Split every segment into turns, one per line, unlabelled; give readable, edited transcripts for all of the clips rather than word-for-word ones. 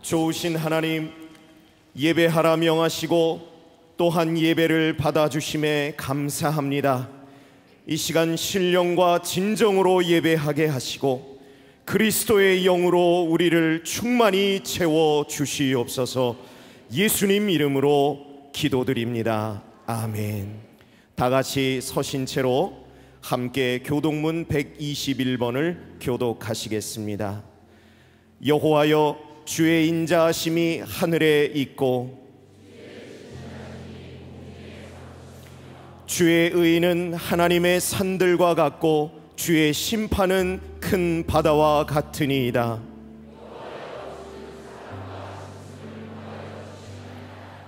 좋으신 하나님, 예배하라 명하시고 또한 예배를 받아주심에 감사합니다. 이 시간 신령과 진정으로 예배하게 하시고 그리스도의 영으로 우리를 충만히 채워주시옵소서. 예수님 이름으로 기도드립니다. 아멘. 다같이 서신 채로 함께 교독문 121번을 교독하시겠습니다. 여호와여, 주의 인자하심이 하늘에 있고 주의 의는 하나님의 산들과 같고 주의 심판은 큰 바다와 같으니이다.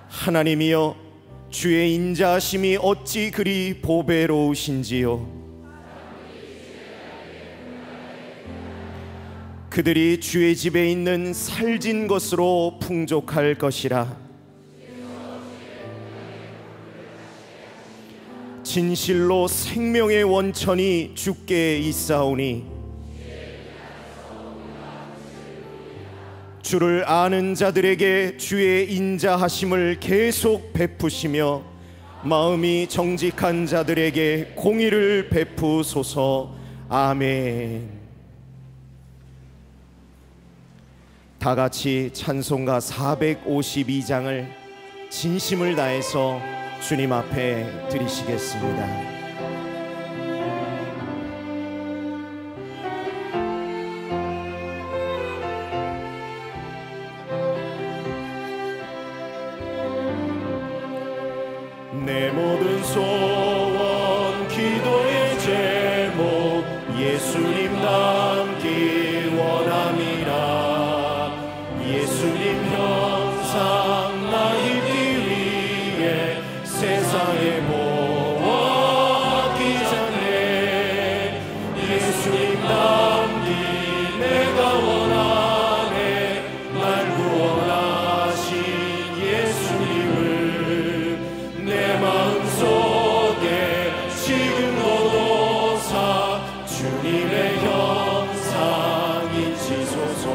하나님이여, 주의 인자하심이 어찌 그리 보배로우신지요. 그들이 주의 집에 있는 살진 것으로 풍족할 것이라. 진실로 생명의 원천이 주께 있사오니 주를 아는 자들에게 주의 인자하심을 계속 베푸시며 마음이 정직한 자들에게 공의를 베푸소서. 아멘. 다같이 찬송가 452장을 진심을 다해서 주님 앞에 드리시겠습니다. 내 모든 소원 기도의 제목 예수님 닮기 원함이라. 예수님 형상 나 입기 위해 세상의 모아 기잖네. 예수님 닮기 내가 원하네. 날 구원하신 예수님을 내 마음속에 지금도 사 주님의 형상 인치소서.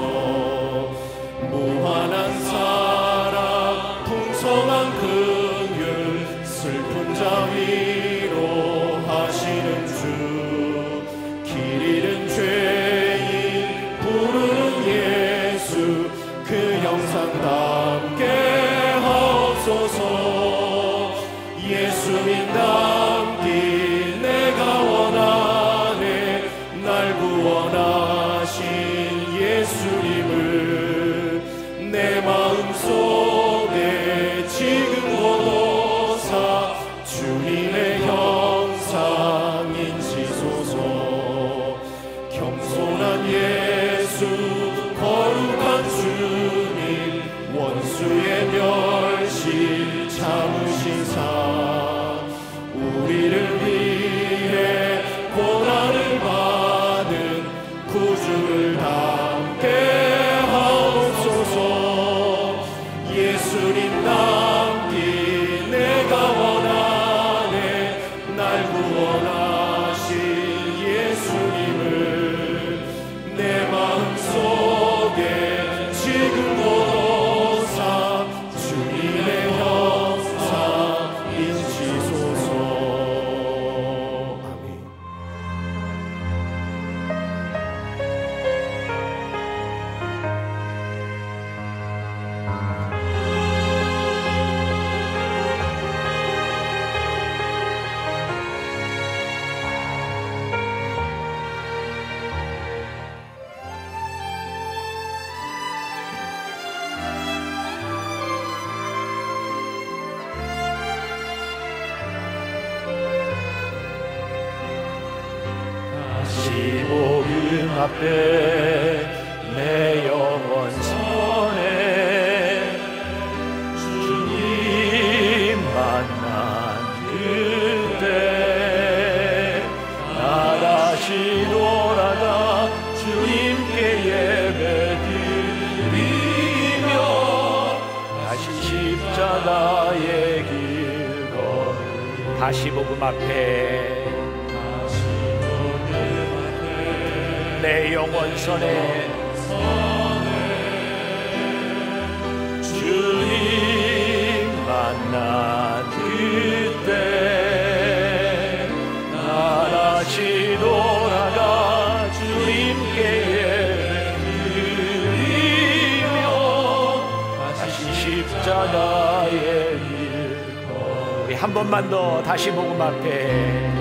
무한한 사랑 풍성한 긍휼 슬픈 자 위로 하시는 주. 길 잃은 죄인 부르는 예수 그 형상 담게 하옵소서. 예수님 담기 내가 원하네. 날 구원하신 예수님을 내 마음속에 지금도 사 주님의 형상 인치소서. 겸손한 예수 거룩한 주님 원수의 멸실 참으신 사 우리를 위해 고난을 받은 구주를 담게 예수님 남기 내가 원하네. 날 구원하신 예수님을 내 마음속에 지금도 사 주님의 형상 인치소서. 아멘.
복음 앞에 내 영원 선에 주님 만난 그때 나 다시 돌아가 주님께 예배드리며 다시 십자가의 길 걸으리. 다시 복음 앞에 내 영원선에 십자가의 길. 우리 한 번만 더 다시 복음 앞에.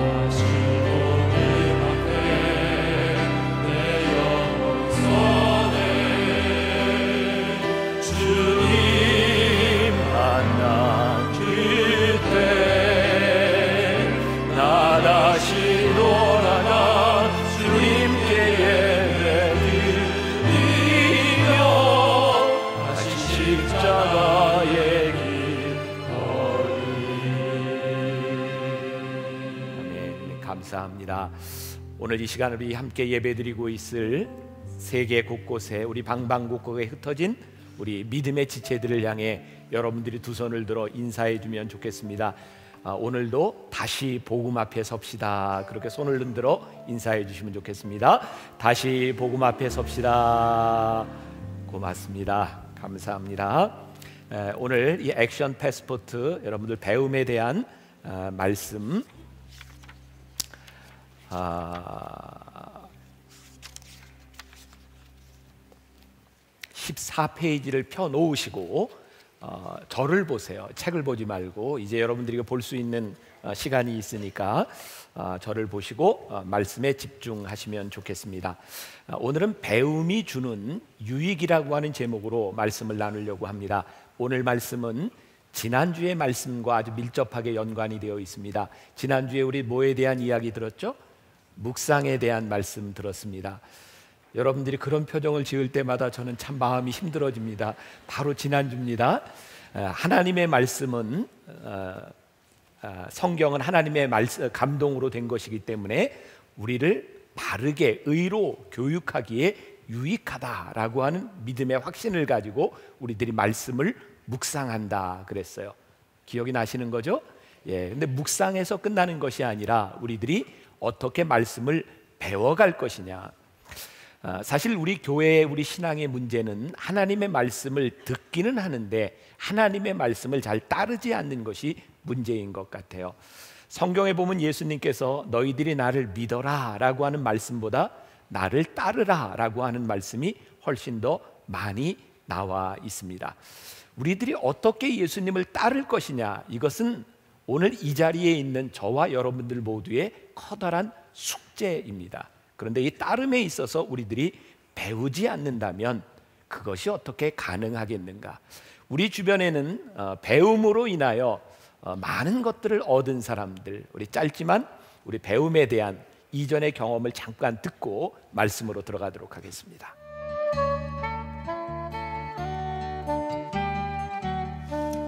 감사합니다. 오늘 이 시간 우리 함께 예배드리고 있을 세계 곳곳에 우리 방방곡곡에 흩어진 우리 믿음의 지체들을 향해 여러분들이 두 손을 들어 인사해 주면 좋겠습니다. 오늘도 다시 복음 앞에 섭시다. 그렇게 손을 흔들어 인사해 주시면 좋겠습니다. 다시 복음 앞에 섭시다. 고맙습니다. 감사합니다. 오늘 이 액션 패스포트 여러분들 배움에 대한 말씀 14페이지를 펴 놓으시고 저를 보세요. 책을 보지 말고 이제 여러분들이 볼 수 있는 시간이 있으니까 저를 보시고 말씀에 집중하시면 좋겠습니다. 오늘은 배움이 주는 유익이라고 하는 제목으로 말씀을 나누려고 합니다. 오늘 말씀은 지난주의 말씀과 아주 밀접하게 연관이 되어 있습니다. 지난주에 우리 뭐에 대한 이야기 들었죠? 묵상에 대한 말씀 들었습니다. 여러분들이 그런 표정을 지을 때마다 저는 참 마음이 힘들어집니다. 바로 지난주입니다. 하나님의 말씀은 성경은 하나님의 감동으로 된 것이기 때문에 우리를 바르게 의로 교육하기에 유익하다라고 하는 믿음의 확신을 가지고 우리들이 말씀을 묵상한다 그랬어요. 기억이 나시는 거죠? 예. 근데 묵상해서 끝나는 것이 아니라 우리들이 어떻게 말씀을 배워갈 것이냐. 사실 우리 교회의 우리 신앙의 문제는 하나님의 말씀을 듣기는 하는데 하나님의 말씀을 잘 따르지 않는 것이 문제인 것 같아요. 성경에 보면 예수님께서 너희들이 나를 믿어라 라고 하는 말씀보다 나를 따르라 라고 하는 말씀이 훨씬 더 많이 나와 있습니다. 우리들이 어떻게 예수님을 따를 것이냐, 이것은 오늘 이 자리에 있는 저와 여러분들 모두의 커다란 숙제입니다. 그런데 이 따름에 있어서 우리들이 배우지 않는다면 그것이 어떻게 가능하겠는가? 우리 주변에는 배움으로 인하여 많은 것들을 얻은 사람들, 우리 짧지만 우리 배움에 대한 이전의 경험을 잠깐 듣고 말씀으로 들어가도록 하겠습니다.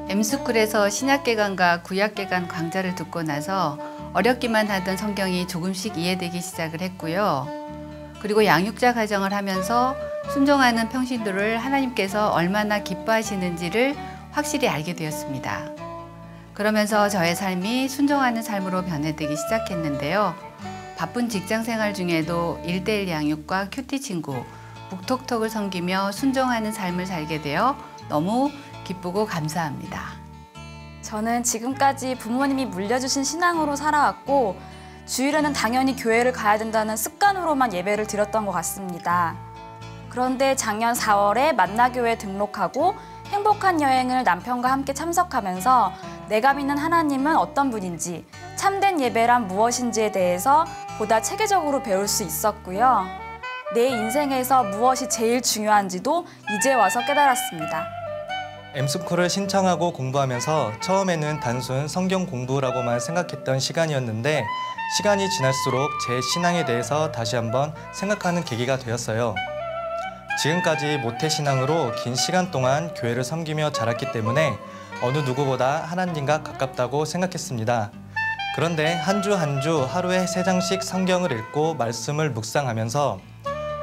M스쿨에서 신약개관과 구약개관 강좌를 듣고 나서 어렵기만 하던 성경이 조금씩 이해되기 시작을 했고요. 그리고 양육자 가정을 하면서 순종하는 평신도를 하나님께서 얼마나 기뻐하시는지를 확실히 알게 되었습니다. 그러면서 저의 삶이 순종하는 삶으로 변해되기 시작했는데요. 바쁜 직장 생활 중에도 1:1 양육과 큐티 친구, 북톡톡을 섬기며 순종하는 삶을 살게 되어 너무 기쁘고 감사합니다.
저는 지금까지 부모님이 물려주신 신앙으로 살아왔고 주일에는 당연히 교회를 가야 된다는 습관으로만 예배를 드렸던 것 같습니다. 그런데 작년 4월에 만나교회에 등록하고 행복한 여행을 남편과 함께 참석하면서 내가 믿는 하나님은 어떤 분인지, 참된 예배란 무엇인지에 대해서 보다 체계적으로 배울 수 있었고요. 내 인생에서 무엇이 제일 중요한지도 이제 와서 깨달았습니다.
M스쿨을 신청하고 공부하면서 처음에는 단순 성경 공부라고만 생각했던 시간이었는데 시간이 지날수록 제 신앙에 대해서 다시 한번 생각하는 계기가 되었어요. 지금까지 모태신앙으로 긴 시간 동안 교회를 섬기며 자랐기 때문에 어느 누구보다 하나님과 가깝다고 생각했습니다. 그런데 한 주 한 주 하루에 3장씩 성경을 읽고 말씀을 묵상하면서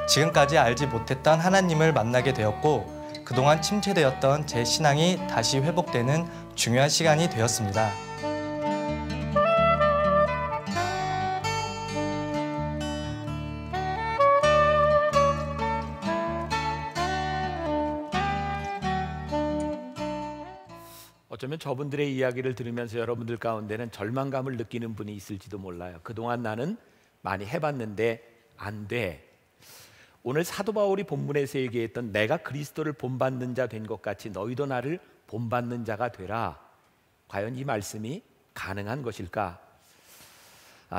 지금까지 알지 못했던 하나님을 만나게 되었고 그동안 침체되었던 제 신앙이 다시 회복되는 중요한 시간이 되었습니다.
어쩌면 저분들의 이야기를 들으면서 여러분들 가운데는 절망감을 느끼는 분이 있을지도 몰라요. 그동안 나는 많이 해봤는데 안 돼. 오늘 사도 바울이 본문에서 얘기했던 내가 그리스도를 본받는 자 된 것 같이 너희도 나를 본받는 자가 되라. 과연 이 말씀이 가능한 것일까?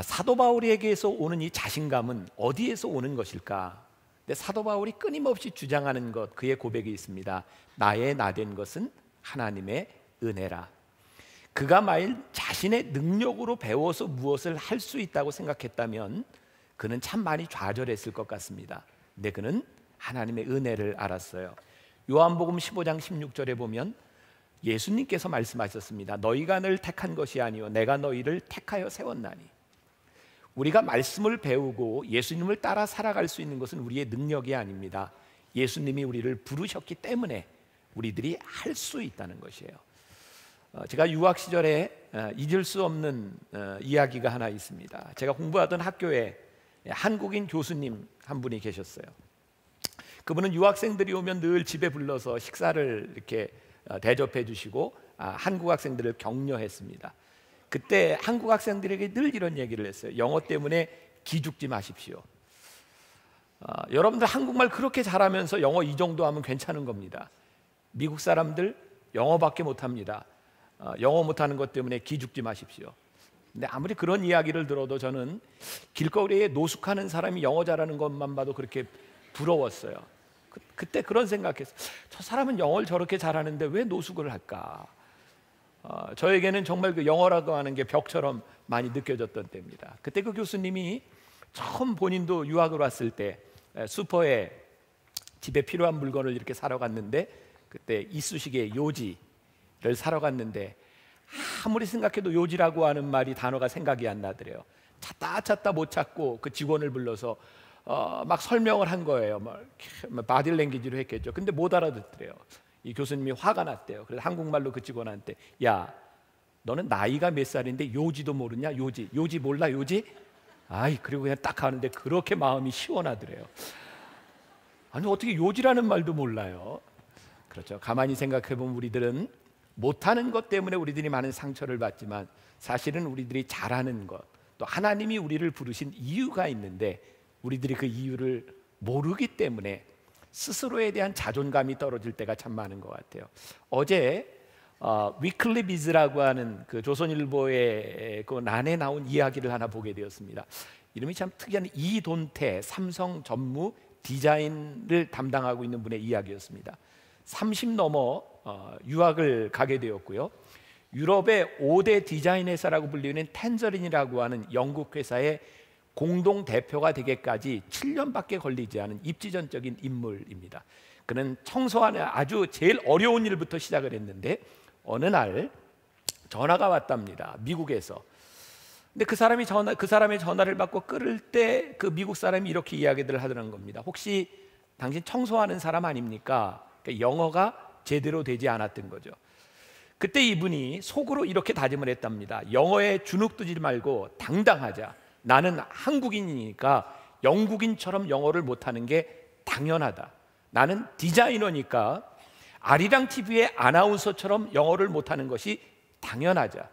사도 바울에게서 오는 이 자신감은 어디에서 오는 것일까? 근데 사도 바울이 끊임없이 주장하는 것, 그의 고백이 있습니다. 나의 나 된 것은 하나님의 은혜라. 그가 만일 자신의 능력으로 배워서 무엇을 할 수 있다고 생각했다면 그는 참 많이 좌절했을 것 같습니다. 근데 그는 하나님의 은혜를 알았어요. 요한복음 15장 16절에 보면 예수님께서 말씀하셨습니다. 너희가 늘 택한 것이 아니요 내가 너희를 택하여 세웠나니. 우리가 말씀을 배우고 예수님을 따라 살아갈 수 있는 것은 우리의 능력이 아닙니다. 예수님이 우리를 부르셨기 때문에 우리들이 할 수 있다는 것이에요. 제가 유학 시절에 잊을 수 없는 이야기가 하나 있습니다. 제가 공부하던 학교에 한국인 교수님 한 분이 계셨어요. 그분은 유학생들이 오면 늘 집에 불러서 식사를 이렇게 대접해 주시고 한국 학생들을 격려했습니다. 그때 한국 학생들에게 늘 이런 얘기를 했어요. 영어 때문에 기죽지 마십시오. 여러분들 한국말 그렇게 잘하면서 영어 이 정도 하면 괜찮은 겁니다. 미국 사람들 영어밖에 못합니다. 영어 못하는 것 때문에 기죽지 마십시오. 근데 아무리 그런 이야기를 들어도 저는 길거리에 노숙하는 사람이 영어 잘하는 것만 봐도 그렇게 부러웠어요. 그때 그런 생각했어요. 저 사람은 영어를 저렇게 잘하는데 왜 노숙을 할까? 저에게는 정말 그 영어라고 하는 게 벽처럼 많이 느껴졌던 때입니다. 그때 그 교수님이 처음 본인도 유학을 왔을 때 슈퍼에 집에 필요한 물건을 이렇게 사러 갔는데 그때 이쑤시개 요지를 사러 갔는데 아무리 생각해도 요지라고 하는 말이 단어가 생각이 안 나더래요. 찾다 못 찾고 그 직원을 불러서 막 설명을 한 거예요. 바디랭귀지로 했겠죠. 근데 못 알아듣더래요. 이 교수님이 화가 났대요. 그래서 한국말로 그 직원한테 야 너는 나이가 몇 살인데 요지도 모르냐? 요지 몰라 요지? 아이 그리고 그냥 딱 하는데 그렇게 마음이 시원하더래요. 아니 어떻게 요지라는 말도 몰라요? 그렇죠. 가만히 생각해 보면 우리들은 못하는 것 때문에 우리들이 많은 상처를 받지만 사실은 우리들이 잘하는 것, 또 하나님이 우리를 부르신 이유가 있는데 우리들이 그 이유를 모르기 때문에 스스로에 대한 자존감이 떨어질 때가 참 많은 것 같아요. 어제 위클리 비즈라고 하는 그 조선일보의 그 난에 나온 이야기를 하나 보게 되었습니다. 이름이 참 특이한 이돈태 삼성 전무 디자인을 담당하고 있는 분의 이야기였습니다. 30 넘어 유학을 가게 되었고요. 유럽의 5대 디자인 회사라고 불리는 텐저린이라고 하는 영국 회사의 공동 대표가 되기까지 7년밖에 걸리지 않은 입지전적인 인물입니다. 그는 청소하는 아주 제일 어려운 일부터 시작을 했는데 어느 날 전화가 왔답니다. 미국에서. 근데 그 사람의 전화를 받고 끊을 때 그 미국 사람이 이렇게 이야기를 하더라는 겁니다. 혹시 당신 청소하는 사람 아닙니까? 그러니까 영어가 제대로 되지 않았던 거죠. 그때 이분이 속으로 이렇게 다짐을 했답니다. 영어에 주눅들지 말고 당당하자. 나는 한국인이니까 영국인처럼 영어를 못하는 게 당연하다. 나는 디자이너니까 아리랑 TV의 아나운서처럼 영어를 못하는 것이 당연하자.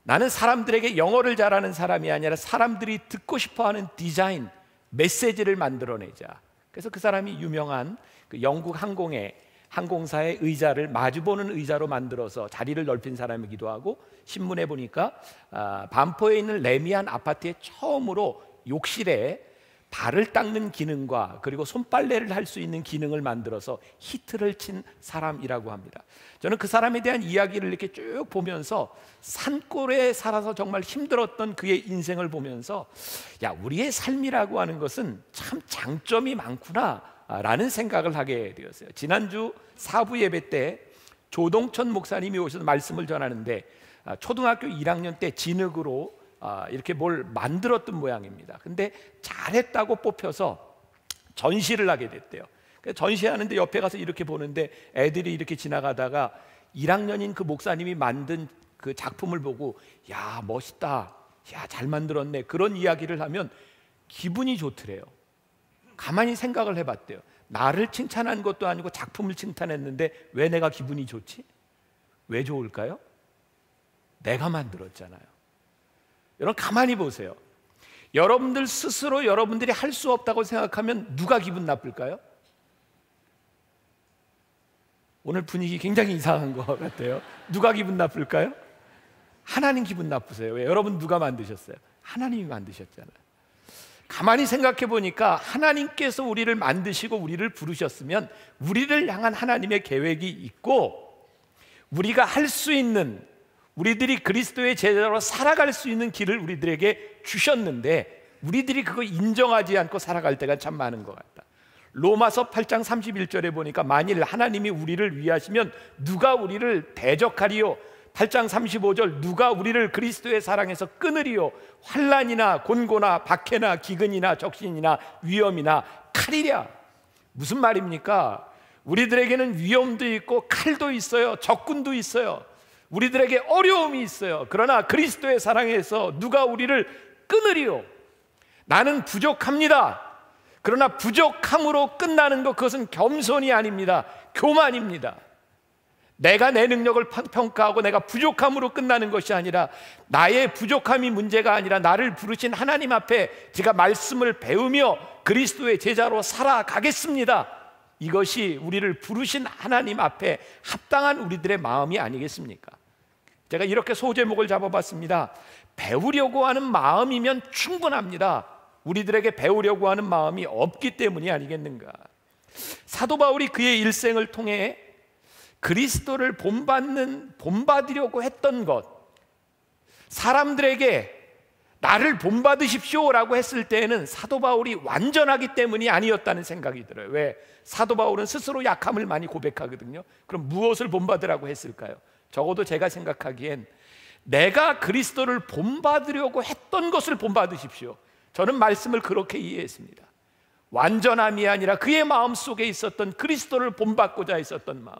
나는 사람들에게 영어를 잘하는 사람이 아니라 사람들이 듣고 싶어하는 디자인, 메시지를 만들어내자. 그래서 그 사람이 유명한 그 영국 항공사의 의자를 마주보는 의자로 만들어서 자리를 넓힌 사람이기도 하고, 신문에 보니까 반포에 있는 레미안 아파트에 처음으로 욕실에 발을 닦는 기능과 그리고 손빨래를 할 수 있는 기능을 만들어서 히트를 친 사람이라고 합니다. 저는 그 사람에 대한 이야기를 이렇게 쭉 보면서 산골에 살아서 정말 힘들었던 그의 인생을 보면서 야, 우리의 삶이라고 하는 것은 참 장점이 많구나 라는 생각을 하게 되었어요. 지난주 사부 예배 때 조동천 목사님이 오셔서 말씀을 전하는데 초등학교 1학년 때 진흙으로 이렇게 뭘 만들었던 모양입니다. 근데 잘했다고 뽑혀서 전시를 하게 됐대요. 전시하는데 옆에 가서 이렇게 보는데 애들이 이렇게 지나가다가 1학년인 그 목사님이 만든 그 작품을 보고 야, 멋있다, 야, 잘 만들었네, 그런 이야기를 하면 기분이 좋더래요. 가만히 생각을 해봤대요. 나를 칭찬한 것도 아니고 작품을 칭찬했는데 왜 내가 기분이 좋지? 왜 좋을까요? 내가 만들었잖아요. 여러분 가만히 보세요. 여러분들 스스로 여러분들이 할 수 없다고 생각하면 누가 기분 나쁠까요? 오늘 분위기 굉장히 이상한 것 같아요. 누가 기분 나쁠까요? 하나님 기분 나쁘세요. 왜? 여러분 누가 만드셨어요? 하나님이 만드셨잖아요. 가만히 생각해 보니까 하나님께서 우리를 만드시고 우리를 부르셨으면 우리를 향한 하나님의 계획이 있고, 우리가 할 수 있는, 우리들이 그리스도의 제자로 살아갈 수 있는 길을 우리들에게 주셨는데 우리들이 그거 인정하지 않고 살아갈 때가 참 많은 것 같다. 로마서 8장 31절에 보니까 만일 하나님이 우리를 위하시면 누가 우리를 대적하리요? 8장 35절 누가 우리를 그리스도의 사랑에서 끊으리요? 환난이나 곤고나 박해나 기근이나 적신이나 위험이나 칼이랴. 무슨 말입니까? 우리들에게는 위험도 있고 칼도 있어요. 적군도 있어요. 우리들에게 어려움이 있어요. 그러나 그리스도의 사랑에서 누가 우리를 끊으리요? 나는 부족합니다. 그러나 부족함으로 끝나는 것, 그것은 겸손이 아닙니다. 교만입니다. 내가 내 능력을 평가하고 내가 부족함으로 끝나는 것이 아니라, 나의 부족함이 문제가 아니라 나를 부르신 하나님 앞에 제가 말씀을 배우며 그리스도의 제자로 살아가겠습니다. 이것이 우리를 부르신 하나님 앞에 합당한 우리들의 마음이 아니겠습니까? 제가 이렇게 소제목을 잡아봤습니다. 배우려고 하는 마음이면 충분합니다. 우리들에게 배우려고 하는 마음이 없기 때문이 아니겠는가. 사도 바울이 그의 일생을 통해 그리스도를 본받으려고 했던 것, 사람들에게 나를 본받으십시오라고 했을 때에는 사도 바울이 완전하기 때문이 아니었다는 생각이 들어요. 왜? 사도 바울은 스스로 약함을 많이 고백하거든요. 그럼 무엇을 본받으라고 했을까요? 적어도 제가 생각하기엔 내가 그리스도를 본받으려고 했던 것을 본받으십시오. 저는 말씀을 그렇게 이해했습니다. 완전함이 아니라 그의 마음속에 있었던 그리스도를 본받고자 했었던 마음.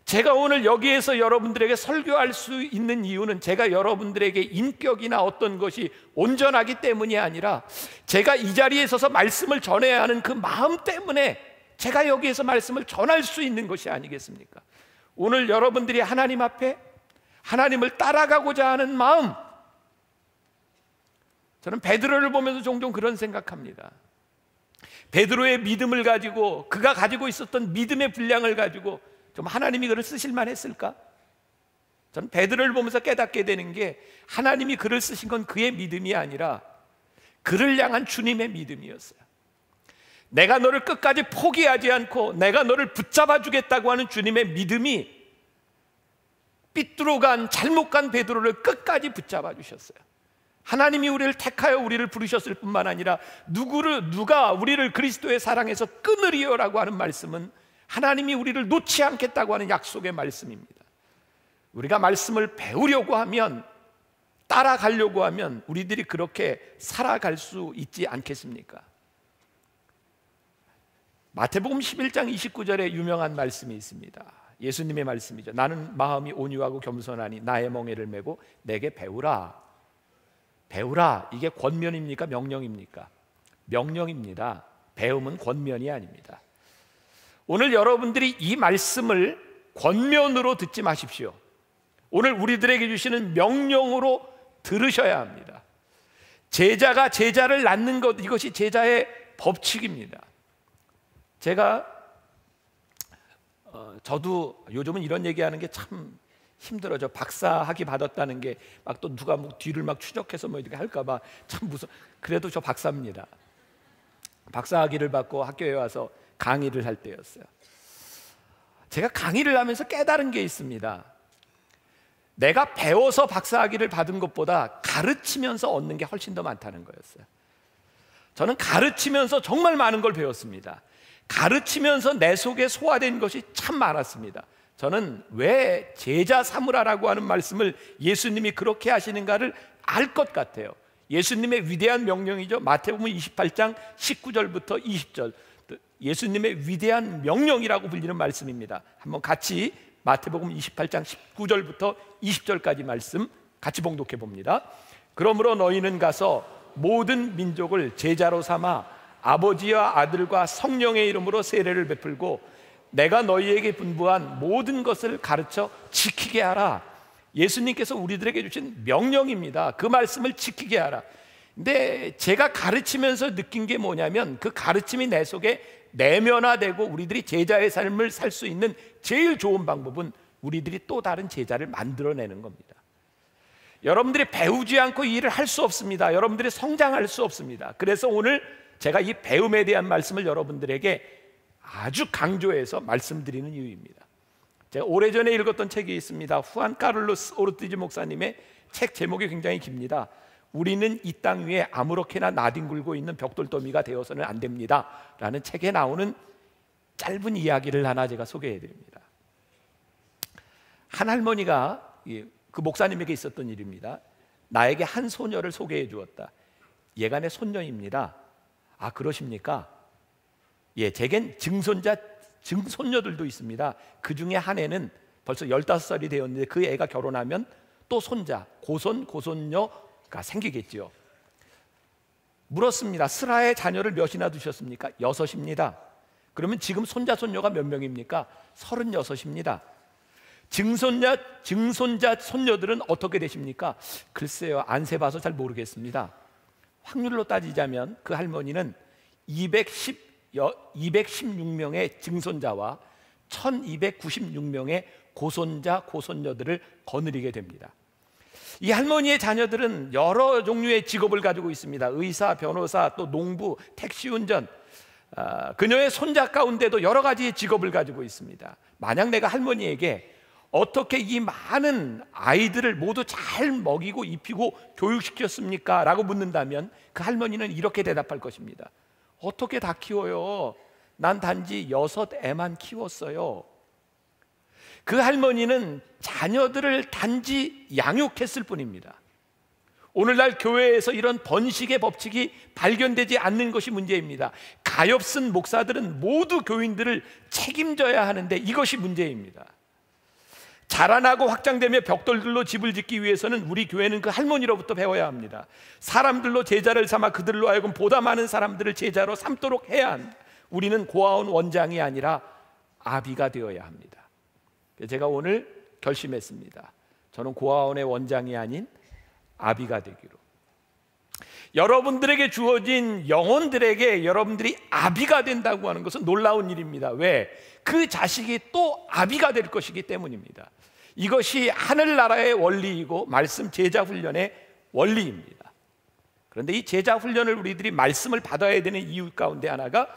제가 오늘 여기에서 여러분들에게 설교할 수 있는 이유는 제가 여러분들에게 인격이나 어떤 것이 온전하기 때문이 아니라 제가 이 자리에 서서 말씀을 전해야 하는 그 마음 때문에 제가 여기에서 말씀을 전할 수 있는 것이 아니겠습니까? 오늘 여러분들이 하나님 앞에 하나님을 따라가고자 하는 마음, 저는 베드로를 보면서 종종 그런 생각합니다. 베드로의 믿음을 가지고, 그가 가지고 있었던 믿음의 분량을 가지고 좀 하나님이 그를 쓰실만 했을까? 저는 베드로를 보면서 깨닫게 되는 게, 하나님이 그를 쓰신 건 그의 믿음이 아니라 그를 향한 주님의 믿음이었어요. 내가 너를 끝까지 포기하지 않고 내가 너를 붙잡아 주겠다고 하는 주님의 믿음이 삐뚤어간, 잘못 간 베드로를 끝까지 붙잡아 주셨어요. 하나님이 우리를 택하여 우리를 부르셨을 뿐만 아니라 누가 우리를 그리스도의 사랑에서 끊으리요라고 하는 말씀은 하나님이 우리를 놓지 않겠다고 하는 약속의 말씀입니다. 우리가 말씀을 배우려고 하면, 따라가려고 하면 우리들이 그렇게 살아갈 수 있지 않겠습니까? 마태복음 11장 29절에 유명한 말씀이 있습니다. 예수님의 말씀이죠. 나는 마음이 온유하고 겸손하니 나의 멍에를 메고 내게 배우라. 배우라, 이게 권면입니까? 명령입니까? 명령입니다. 배움은 권면이 아닙니다. 오늘 여러분들이 이 말씀을 권면으로 듣지 마십시오. 오늘 우리들에게 주시는 명령으로 들으셔야 합니다. 제자가 제자를 낳는 것, 이것이 제자의 법칙입니다. 저도 요즘은 이런 얘기하는 게 참 힘들어. 저 박사학위 받았다는 게 막 또 누가 뭐 뒤를 막 추적해서 뭐 이렇게 할까봐 참 무서워. 그래도 저 박사입니다. 박사학위를 받고 학교에 와서 강의를 할 때였어요. 제가 강의를 하면서 깨달은 게 있습니다. 내가 배워서 박사학위를 받은 것보다 가르치면서 얻는 게 훨씬 더 많다는 거였어요. 저는 가르치면서 정말 많은 걸 배웠습니다. 가르치면서 내 속에 소화된 것이 참 많았습니다. 저는 왜 제자 삼으라라고 하는 말씀을 예수님이 그렇게 하시는가를 알 것 같아요. 예수님의 위대한 명령이죠. 마태복음 28장 19절부터 20절, 예수님의 위대한 명령이라고 불리는 말씀입니다. 한번 같이 마태복음 28장 19절부터 20절까지 말씀 같이 봉독해 봅니다. 그러므로 너희는 가서 모든 민족을 제자로 삼아 아버지와 아들과 성령의 이름으로 세례를 베풀고 내가 너희에게 분부한 모든 것을 가르쳐 지키게 하라. 예수님께서 우리들에게 주신 명령입니다. 그 말씀을 지키게 하라. 근데 제가 가르치면서 느낀 게 뭐냐면 그 가르침이 내 속에 내면화되고 우리들이 제자의 삶을 살 수 있는 제일 좋은 방법은 우리들이 또 다른 제자를 만들어내는 겁니다. 여러분들이 배우지 않고 이 일을 할 수 없습니다. 여러분들이 성장할 수 없습니다. 그래서 오늘 제가 이 배움에 대한 말씀을 여러분들에게 아주 강조해서 말씀드리는 이유입니다. 제가 오래전에 읽었던 책이 있습니다. 후안 카를로스 오르티즈 목사님의 책 제목이 굉장히 깁니다. 우리는 이 땅 위에 아무렇게나 나뒹굴고 있는 벽돌더미가 되어서는 안 됩니다 라는 책에 나오는 짧은 이야기를 하나 제가 소개해 드립니다. 한 할머니가 그 목사님에게 있었던 일입니다. 나에게 한 소녀를 소개해 주었다. 얘가 내 손녀입니다. 아, 그러십니까? 예, 제겐 증손녀들도 있습니다. 그 중에 한 애는 벌써 15살이 되었는데 그 애가 결혼하면 또 손자, 고손녀가 생기겠죠. 물었습니다. 슬하에 자녀를 몇이나 두셨습니까? 6입니다. 그러면 지금 손자, 손녀가 몇 명입니까? 36입니다. 증손자, 손녀들은 어떻게 되십니까? 글쎄요, 안 세봐서 잘 모르겠습니다. 확률로 따지자면 그 할머니는 216명의 증손자와 1296명의 고손자, 고손녀들을 거느리게 됩니다. 이 할머니의 자녀들은 여러 종류의 직업을 가지고 있습니다. 의사, 변호사, 또 농부, 택시운전. 그녀의 손자 가운데도 여러 가지의 직업을 가지고 있습니다. 만약 내가 할머니에게 어떻게 이 많은 아이들을 모두 잘 먹이고 입히고 교육시켰습니까? 라고 묻는다면 그 할머니는 이렇게 대답할 것입니다. 어떻게 다 키워요? 난 단지 6애만 키웠어요. 그 할머니는 자녀들을 단지 양육했을 뿐입니다. 오늘날 교회에서 이런 번식의 법칙이 발견되지 않는 것이 문제입니다. 가엾은 목사들은 모두 교인들을 책임져야 하는데 이것이 문제입니다. 자라나고 확장되며 벽돌들로 집을 짓기 위해서는 우리 교회는 그 할머니로부터 배워야 합니다. 사람들로 제자를 삼아 그들로 하여금 보다 많은 사람들을 제자로 삼도록 해야 합니다. 우리는 고아원 원장이 아니라 아비가 되어야 합니다. 제가 오늘 결심했습니다. 저는 고아원의 원장이 아닌 아비가 되기로. 여러분들에게 주어진 영혼들에게 여러분들이 아비가 된다고 하는 것은 놀라운 일입니다. 왜? 그 자식이 또 아비가 될 것이기 때문입니다. 이것이 하늘나라의 원리이고 말씀 제자 훈련의 원리입니다. 그런데 이 제자 훈련을 우리들이 말씀을 받아야 되는 이유 가운데 하나가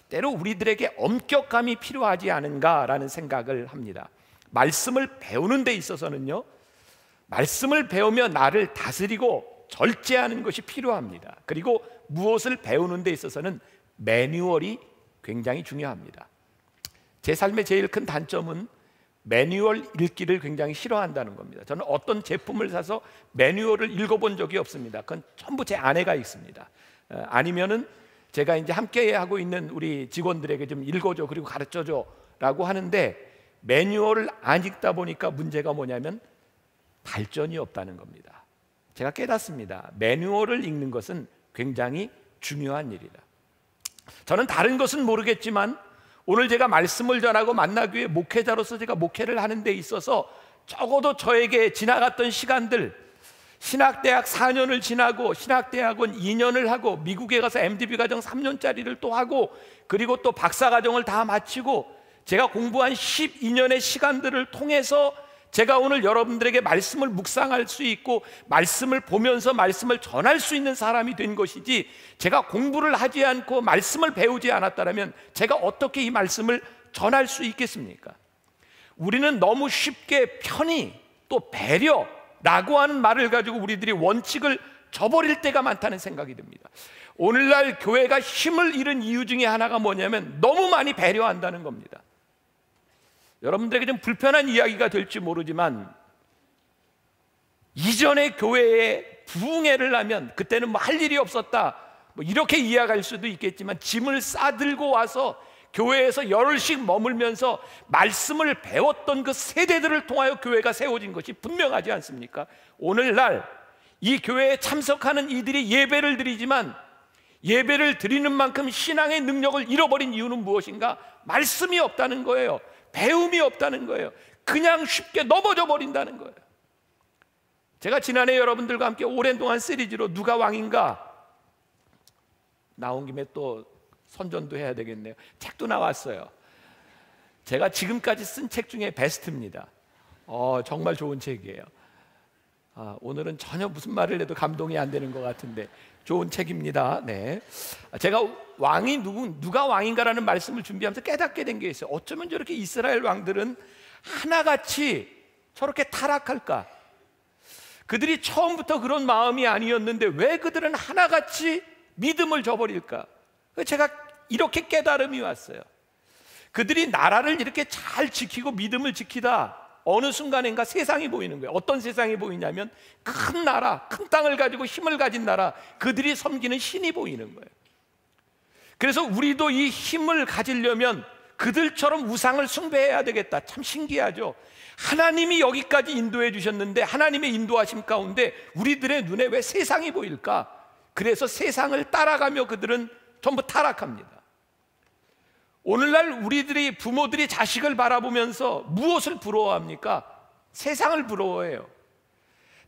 때로 우리들에게 엄격함이 필요하지 않은가라는 생각을 합니다. 말씀을 배우는 데 있어서는요, 말씀을 배우며 나를 다스리고 절제하는 것이 필요합니다. 그리고 무엇을 배우는 데 있어서는 매뉴얼이 굉장히 중요합니다. 제 삶의 제일 큰 단점은 매뉴얼 읽기를 굉장히 싫어한다는 겁니다. 저는 어떤 제품을 사서 매뉴얼을 읽어본 적이 없습니다. 그건 전부 제 아내가 읽습니다. 아니면은 제가 이제 함께 하고 있는 우리 직원들에게 좀 읽어줘 그리고 가르쳐줘 라고 하는데 매뉴얼을 안 읽다 보니까 문제가 뭐냐면 발전이 없다는 겁니다. 제가 깨닫습니다. 매뉴얼을 읽는 것은 굉장히 중요한 일이다. 저는 다른 것은 모르겠지만 오늘 제가 말씀을 전하고 만나교회 목회자로서 제가 목회를 하는 데 있어서 적어도 저에게 지나갔던 시간들, 신학대학 4년을 지나고 신학대학원 2년을 하고 미국에 가서 MDB 과정 3년짜리를 또 하고 그리고 또 박사과정을 다 마치고 제가 공부한 12년의 시간들을 통해서 제가 오늘 여러분들에게 말씀을 묵상할 수 있고 말씀을 보면서 말씀을 전할 수 있는 사람이 된 것이지, 제가 공부를 하지 않고 말씀을 배우지 않았다면 제가 어떻게 이 말씀을 전할 수 있겠습니까? 우리는 너무 쉽게 편의 또 배려라고 하는 말을 가지고 우리들이 원칙을 저버릴 때가 많다는 생각이 듭니다. 오늘날 교회가 힘을 잃은 이유 중에 하나가 뭐냐면 너무 많이 배려한다는 겁니다. 여러분들에게 좀 불편한 이야기가 될지 모르지만 이전의 교회에 부흥회를 하면 그때는 뭐 할 일이 없었다 뭐 이렇게 이야기할 수도 있겠지만 짐을 싸들고 와서 교회에서 열흘씩 머물면서 말씀을 배웠던 그 세대들을 통하여 교회가 세워진 것이 분명하지 않습니까? 오늘날 이 교회에 참석하는 이들이 예배를 드리지만 예배를 드리는 만큼 신앙의 능력을 잃어버린 이유는 무엇인가? 말씀이 없다는 거예요. 배움이 없다는 거예요. 그냥 쉽게 넘어져 버린다는 거예요. 제가 지난해 여러분들과 함께 오랜 동안 시리즈로 누가 왕인가 나온 김에 또 선전도 해야 되겠네요. 책도 나왔어요. 제가 지금까지 쓴 책 중에 베스트입니다. 정말 좋은 책이에요. 오늘은 전혀 무슨 말을 해도 감동이 안 되는 것 같은데 좋은 책입니다. 네, 제가 누가 왕인가라는 말씀을 준비하면서 깨닫게 된 게 있어요. 어쩌면 저렇게 이스라엘 왕들은 하나같이 저렇게 타락할까? 그들이 처음부터 그런 마음이 아니었는데 왜 그들은 하나같이 믿음을 저버릴까? 제가 이렇게 깨달음이 왔어요. 그들이 나라를 이렇게 잘 지키고 믿음을 지키다 어느 순간인가 세상이 보이는 거예요. 어떤 세상이 보이냐면 큰 나라, 큰 땅을 가지고 힘을 가진 나라, 그들이 섬기는 신이 보이는 거예요. 그래서 우리도 이 힘을 가지려면 그들처럼 우상을 숭배해야 되겠다. 참 신기하죠. 하나님이 여기까지 인도해 주셨는데 하나님의 인도하심 가운데 우리들의 눈에 왜 세상이 보일까? 그래서 세상을 따라가며 그들은 전부 타락합니다. 오늘날 우리들이 부모들이 자식을 바라보면서 무엇을 부러워합니까? 세상을 부러워해요.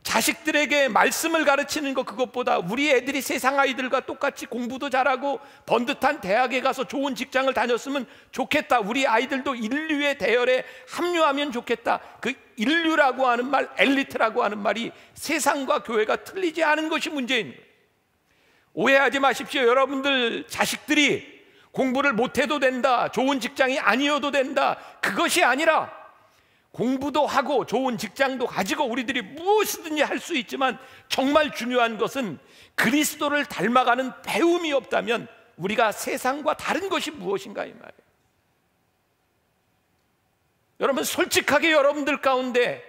자식들에게 말씀을 가르치는 것 그것보다 우리 애들이 세상 아이들과 똑같이 공부도 잘하고 번듯한 대학에 가서 좋은 직장을 다녔으면 좋겠다. 우리 아이들도 인류의 대열에 합류하면 좋겠다. 그 인류라고 하는 말, 엘리트라고 하는 말이 세상과 교회가 틀리지 않은 것이 문제인 거예요. 오해하지 마십시오. 여러분들 자식들이 공부를 못해도 된다, 좋은 직장이 아니어도 된다, 그것이 아니라 공부도 하고 좋은 직장도 가지고 우리들이 무엇이든지 할 수 있지만 정말 중요한 것은 그리스도를 닮아가는 배움이 없다면 우리가 세상과 다른 것이 무엇인가 이 말이에요. 여러분 솔직하게 여러분들 가운데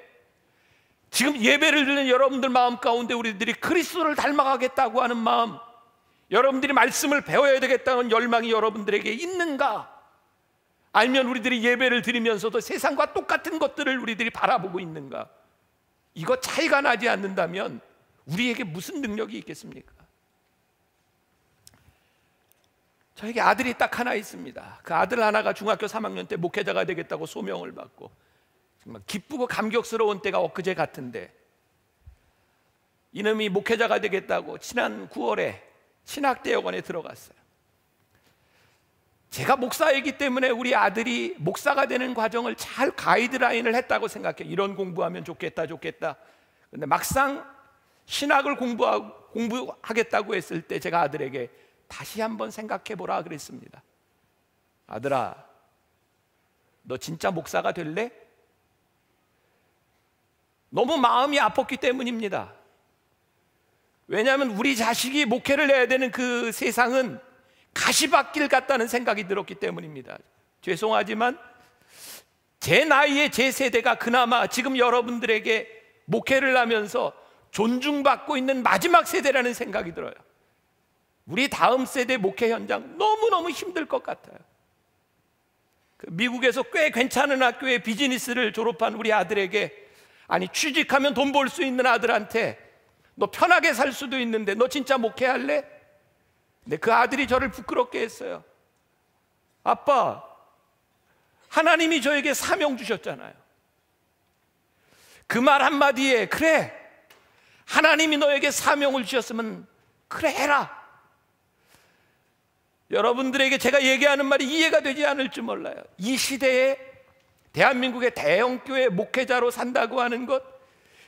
지금 예배를 드리는 여러분들 마음 가운데 우리들이 그리스도를 닮아가겠다고 하는 마음, 여러분들이 말씀을 배워야 되겠다는 열망이 여러분들에게 있는가? 아니면 우리들이 예배를 드리면서도 세상과 똑같은 것들을 우리들이 바라보고 있는가? 이거 차이가 나지 않는다면 우리에게 무슨 능력이 있겠습니까? 저에게 아들이 딱 하나 있습니다. 그 아들 하나가 중학교 3학년 때 목회자가 되겠다고 소명을 받고 정말 기쁘고 감격스러운 때가 엊그제 같은데 이놈이 목회자가 되겠다고 지난 9월에 신학대학원에 들어갔어요. 제가 목사이기 때문에 우리 아들이 목사가 되는 과정을 잘 가이드라인을 했다고 생각해요. 이런 공부하면 좋겠다. 근데 막상 신학을 공부하겠다고 했을 때 제가 아들에게 다시 한번 생각해보라 그랬습니다. 아들아, 너 진짜 목사가 될래? 너무 마음이 아팠기 때문입니다. 왜냐하면 우리 자식이 목회를 해야 되는 그 세상은 가시밭길 같다는 생각이 들었기 때문입니다. 죄송하지만 제 나이에 제 세대가 그나마 지금 여러분들에게 목회를 하면서 존중받고 있는 마지막 세대라는 생각이 들어요. 우리 다음 세대 목회 현장 너무너무 힘들 것 같아요. 미국에서 꽤 괜찮은 학교의 비즈니스를 졸업한 우리 아들에게, 아니 취직하면 돈 벌 수 있는 아들한테 너 편하게 살 수도 있는데 너 진짜 목회할래? 근데 그 아들이 저를 부끄럽게 했어요. 아빠, 하나님이 저에게 사명 주셨잖아요. 그 말 한마디에 그래, 하나님이 너에게 사명을 주셨으면 그래 해라. 여러분들에게 제가 얘기하는 말이 이해가 되지 않을지 몰라요. 이 시대에 대한민국의 대형교회 목회자로 산다고 하는 것,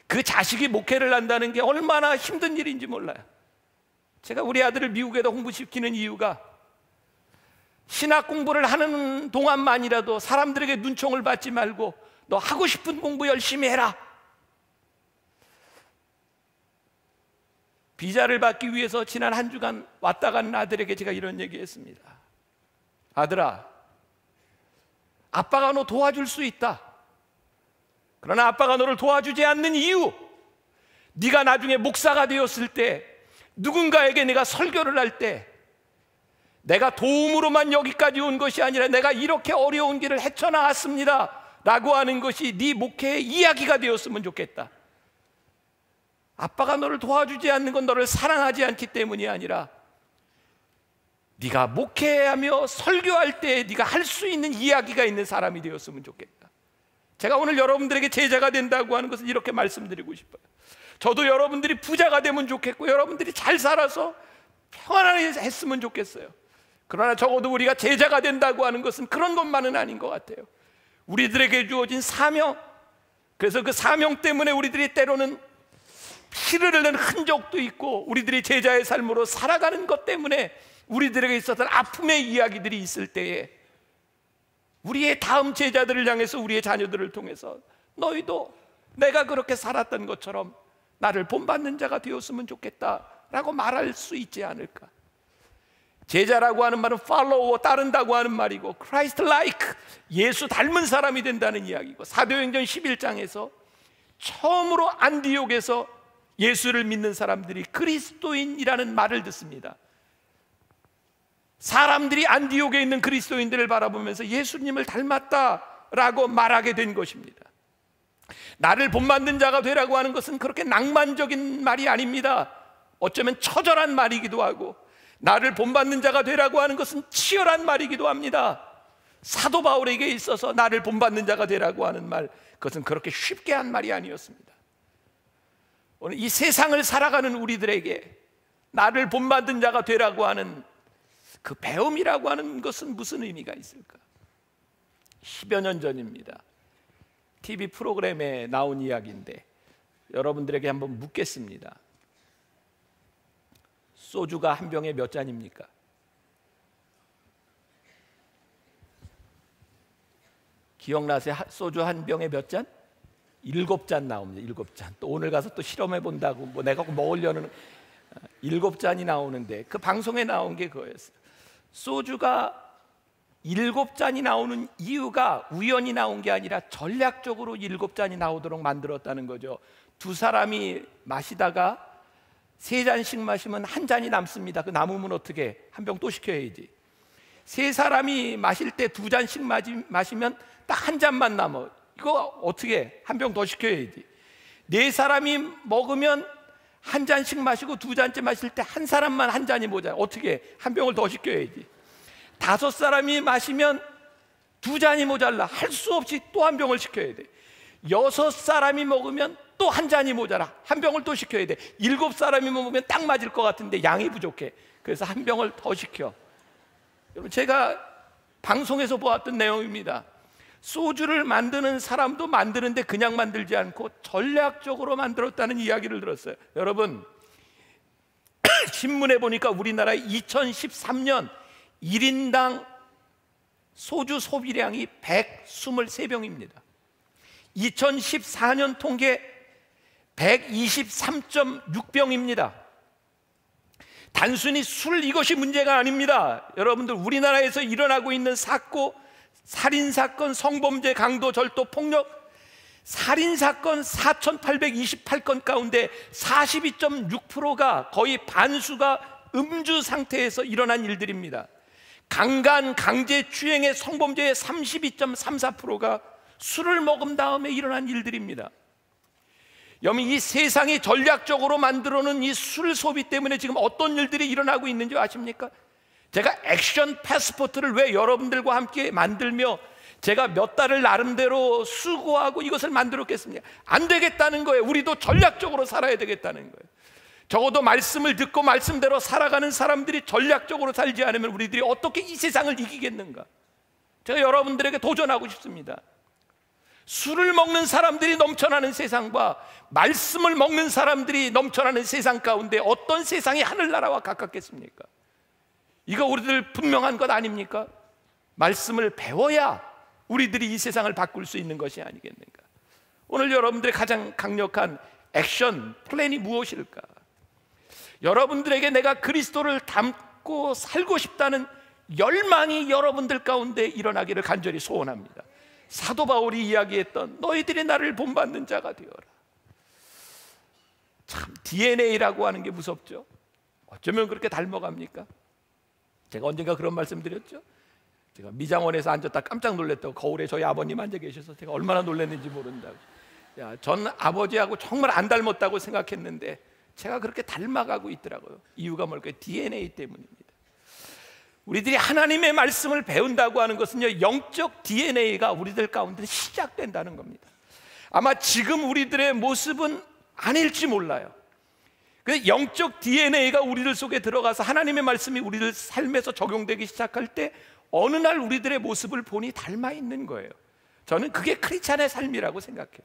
그 자식이 목회를 한다는 게 얼마나 힘든 일인지 몰라요. 제가 우리 아들을 미국에다 홍보시키는 이유가 신학 공부를 하는 동안만이라도 사람들에게 눈총을 받지 말고 너 하고 싶은 공부 열심히 해라. 비자를 받기 위해서 지난 한 주간 왔다 간 아들에게 제가 이런 얘기했습니다. 아들아, 아빠가 너 도와줄 수 있다. 그러나 아빠가 너를 도와주지 않는 이유, 네가 나중에 목사가 되었을 때, 누군가에게 내가 설교를 할 때 내가 도움으로만 여기까지 온 것이 아니라 내가 이렇게 어려운 길을 헤쳐나왔습니다 라고 하는 것이 네 목회의 이야기가 되었으면 좋겠다. 아빠가 너를 도와주지 않는 건 너를 사랑하지 않기 때문이 아니라 네가 목회하며 설교할 때 네가 할 수 있는 이야기가 있는 사람이 되었으면 좋겠다. 제가 오늘 여러분들에게 제자가 된다고 하는 것을 이렇게 말씀드리고 싶어요. 저도 여러분들이 부자가 되면 좋겠고 여러분들이 잘 살아서 평안하게 했으면 좋겠어요. 그러나 적어도 우리가 제자가 된다고 하는 것은 그런 것만은 아닌 것 같아요. 우리들에게 주어진 사명, 그래서 그 사명 때문에 우리들이 때로는 피를 흘리는 흔적도 있고 우리들이 제자의 삶으로 살아가는 것 때문에 우리들에게 있었던 아픔의 이야기들이 있을 때에 우리의 다음 제자들을 향해서 우리의 자녀들을 통해서 너희도 내가 그렇게 살았던 것처럼 나를 본받는 자가 되었으면 좋겠다라고 말할 수 있지 않을까. 제자라고 하는 말은 follow, 따른다고 하는 말이고 Christ like, 예수 닮은 사람이 된다는 이야기고, 사도행전 11장에서 처음으로 안디옥에서 예수를 믿는 사람들이 그리스도인이라는 말을 듣습니다. 사람들이 안디옥에 있는 그리스도인들을 바라보면서 예수님을 닮았다라고 말하게 된 것입니다. 나를 본받는 자가 되라고 하는 것은 그렇게 낭만적인 말이 아닙니다. 어쩌면 처절한 말이기도 하고, 나를 본받는 자가 되라고 하는 것은 치열한 말이기도 합니다. 사도 바울에게 있어서 나를 본받는 자가 되라고 하는 말, 그것은 그렇게 쉽게 한 말이 아니었습니다. 오늘 이 세상을 살아가는 우리들에게 나를 본받는 자가 되라고 하는 그 배움이라고 하는 것은 무슨 의미가 있을까? 10여 년 전입니다. TV 프로그램에 나온 이야기인데 여러분들에게 한번 묻겠습니다. 소주가 한 병에 몇 잔입니까? 기억나세요? 소주 한 병에 몇 잔? 7잔 나옵니다. 7잔. 또 오늘 가서 또 실험해 본다고 뭐 내가 먹으려는 7잔이 나오는데 그 방송에 나온 게 그거였어요. 소주가 7잔이 나오는 이유가 우연히 나온 게 아니라 전략적으로 7잔이 나오도록 만들었다는 거죠. 두 사람이 마시다가 3잔씩 마시면 한 잔이 남습니다. 그 남으면 어떻게? 한 병 또 시켜야지. 3사람이 마실 때 2잔씩 마시면 딱 한 잔만 남아. 이거 어떻게? 한 병 더 시켜야지. 4사람이 먹으면 한 잔씩 마시고 2잔째 마실 때 한 사람만 한 잔이 모자라. 어떻게? 한 병을 더 시켜야지. 5사람이 마시면 2잔이 모자라. 할 수 없이 또 한 병을 시켜야 돼. 6사람이 먹으면 또 한 잔이 모자라. 한 병을 또 시켜야 돼. 7사람이 먹으면 딱 맞을 것 같은데 양이 부족해. 그래서 한 병을 더 시켜. 여러분, 제가 방송에서 보았던 내용입니다. 소주를 만드는 사람도 만드는데 그냥 만들지 않고 전략적으로 만들었다는 이야기를 들었어요. 여러분, 신문에 보니까 우리나라의 2013년 1인당 소주 소비량이 123병입니다. 2014년 통계 123.6병입니다. 단순히 술 이것이 문제가 아닙니다. 여러분들, 우리나라에서 일어나고 있는 사고, 살인사건, 성범죄, 강도, 절도, 폭력, 살인사건 4,828건 가운데 42.6%가 거의 반수가 음주 상태에서 일어난 일들입니다. 강간, 강제추행의 성범죄의 32.34%가 술을 먹은 다음에 일어난 일들입니다. 여러분, 이 세상이 전략적으로 만들어놓은 이 술 소비 때문에 지금 어떤 일들이 일어나고 있는지 아십니까? 제가 액션 패스포트를 왜 여러분들과 함께 만들며 제가 몇 달을 나름대로 수고하고 이것을 만들었겠습니까? 안 되겠다는 거예요. 우리도 전략적으로 살아야 되겠다는 거예요. 적어도 말씀을 듣고 말씀대로 살아가는 사람들이 전략적으로 살지 않으면 우리들이 어떻게 이 세상을 이기겠는가? 제가 여러분들에게 도전하고 싶습니다. 술을 먹는 사람들이 넘쳐나는 세상과 말씀을 먹는 사람들이 넘쳐나는 세상 가운데 어떤 세상이 하늘나라와 가깝겠습니까? 이거 우리들 분명한 것 아닙니까? 말씀을 배워야 우리들이 이 세상을 바꿀 수 있는 것이 아니겠는가? 오늘 여러분들의 가장 강력한 액션 플랜이 무엇일까? 여러분들에게 내가 그리스도를 닮고 살고 싶다는 열망이 여러분들 가운데 일어나기를 간절히 소원합니다. 사도 바울이 이야기했던 너희들이 나를 본받는 자가 되어라. 참, DNA라고 하는 게 무섭죠. 어쩌면 그렇게 닮아갑니까? 제가 언젠가 그런 말씀 드렸죠. 제가 미장원에서 앉았다 깜짝 놀랐다고. 거울에 저희 아버님 앉아 계셔서 제가 얼마나 놀랐는지 모른다고. 전 아버지하고 정말 안 닮았다고 생각했는데 제가 그렇게 닮아가고 있더라고요. 이유가 뭘까요? DNA 때문입니다. 우리들이 하나님의 말씀을 배운다고 하는 것은요, 영적 DNA가 우리들 가운데 시작된다는 겁니다. 아마 지금 우리들의 모습은 아닐지 몰라요. 근데 영적 DNA가 우리들 속에 들어가서 하나님의 말씀이 우리들 삶에서 적용되기 시작할 때 어느 날 우리들의 모습을 보니 닮아 있는 거예요. 저는 그게 크리스찬의 삶이라고 생각해요.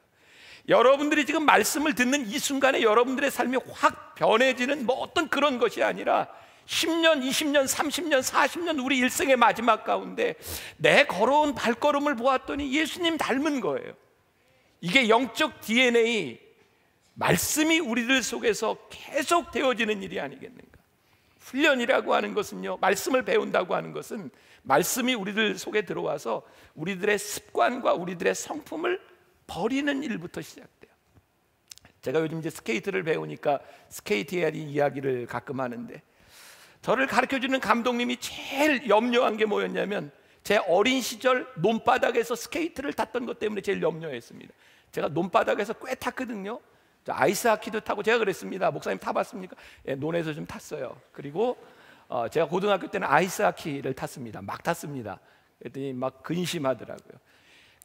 여러분들이 지금 말씀을 듣는 이 순간에 여러분들의 삶이 확 변해지는 뭐 어떤 그런 것이 아니라 10년, 20년, 30년, 40년 우리 일생의 마지막 가운데 내 걸어온 발걸음을 보았더니 예수님 닮은 거예요. 이게 영적 DNA, 말씀이 우리들 속에서 계속 되어지는 일이 아니겠는가. 훈련이라고 하는 것은요, 말씀을 배운다고 하는 것은 말씀이 우리들 속에 들어와서 우리들의 습관과 우리들의 성품을 버리는 일부터 시작돼요. 제가 요즘 이제 스케이트를 배우니까 스케이트에 대한 이야기를 가끔 하는데, 저를 가르쳐주는 감독님이 제일 염려한 게 뭐였냐면 제 어린 시절 논바닥에서 스케이트를 탔던 것 때문에 제일 염려했습니다. 제가 논바닥에서 꽤 탔거든요. 아이스하키도 타고. 제가 그랬습니다. 목사님 타봤습니까? 예, 논에서 좀 탔어요. 그리고 제가 고등학교 때는 아이스하키를 탔습니다. 막 탔습니다. 그랬더니 막 근심하더라고요.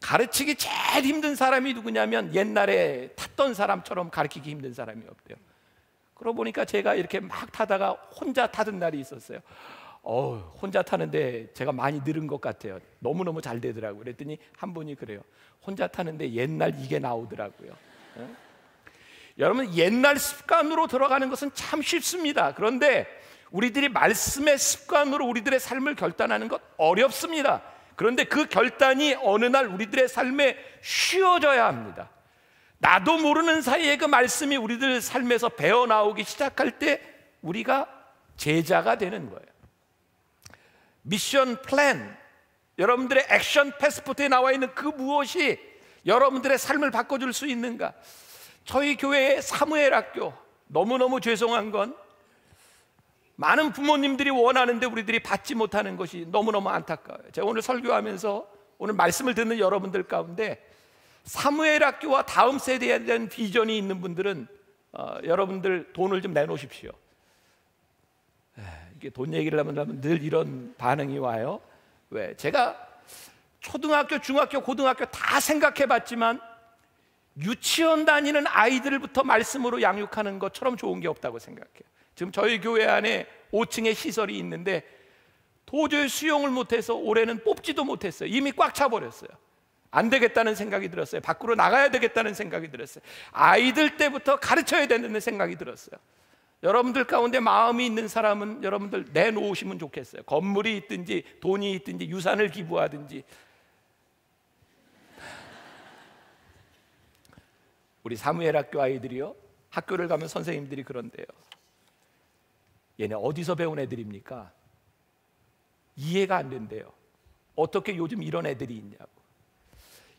가르치기 제일 힘든 사람이 누구냐면 옛날에 탔던 사람처럼 가르치기 힘든 사람이 없대요. 그러고 보니까 제가 이렇게 막 타다가 혼자 타던 날이 있었어요. 혼자 타는데 제가 많이 늘은 것 같아요. 너무너무 잘 되더라고요. 그랬더니 한 분이 그래요. 혼자 타는데 옛날 이게 나오더라고요. 여러분, 옛날 습관으로 들어가는 것은 참 쉽습니다. 그런데 우리들이 말씀의 습관으로 우리들의 삶을 결단하는 것 어렵습니다. 그런데 그 결단이 어느 날 우리들의 삶에 쉬워져야 합니다. 나도 모르는 사이에 그 말씀이 우리들 삶에서 배어나오기 시작할 때 우리가 제자가 되는 거예요. 미션 플랜, 여러분들의 액션 패스포트에 나와 있는 그 무엇이 여러분들의 삶을 바꿔줄 수 있는가? 저희 교회의 사무엘 학교, 너무너무 죄송한 건 많은 부모님들이 원하는데 우리들이 받지 못하는 것이 너무너무 안타까워요. 제가 오늘 설교하면서 오늘 말씀을 듣는 여러분들 가운데 사무엘 학교와 다음 세대에 대한 비전이 있는 분들은 여러분들 돈을 좀 내놓으십시오. 이게 돈 얘기를 하면 늘 이런 반응이 와요. 왜? 제가 초등학교, 중학교, 고등학교 다 생각해 봤지만 유치원 다니는 아이들부터 말씀으로 양육하는 것처럼 좋은 게 없다고 생각해요. 지금 저희 교회 안에 5층에 시설이 있는데 도저히 수용을 못해서 올해는 뽑지도 못했어요. 이미 꽉 차버렸어요. 안 되겠다는 생각이 들었어요. 밖으로 나가야 되겠다는 생각이 들었어요. 아이들 때부터 가르쳐야 되는 생각이 들었어요. 여러분들 가운데 마음이 있는 사람은 여러분들 내놓으시면 좋겠어요. 건물이 있든지 돈이 있든지 유산을 기부하든지. 우리 사무엘 학교 아이들이요, 학교를 가면 선생님들이 그런데요, 얘네 어디서 배운 애들입니까? 이해가 안 된대요. 어떻게 요즘 이런 애들이 있냐고.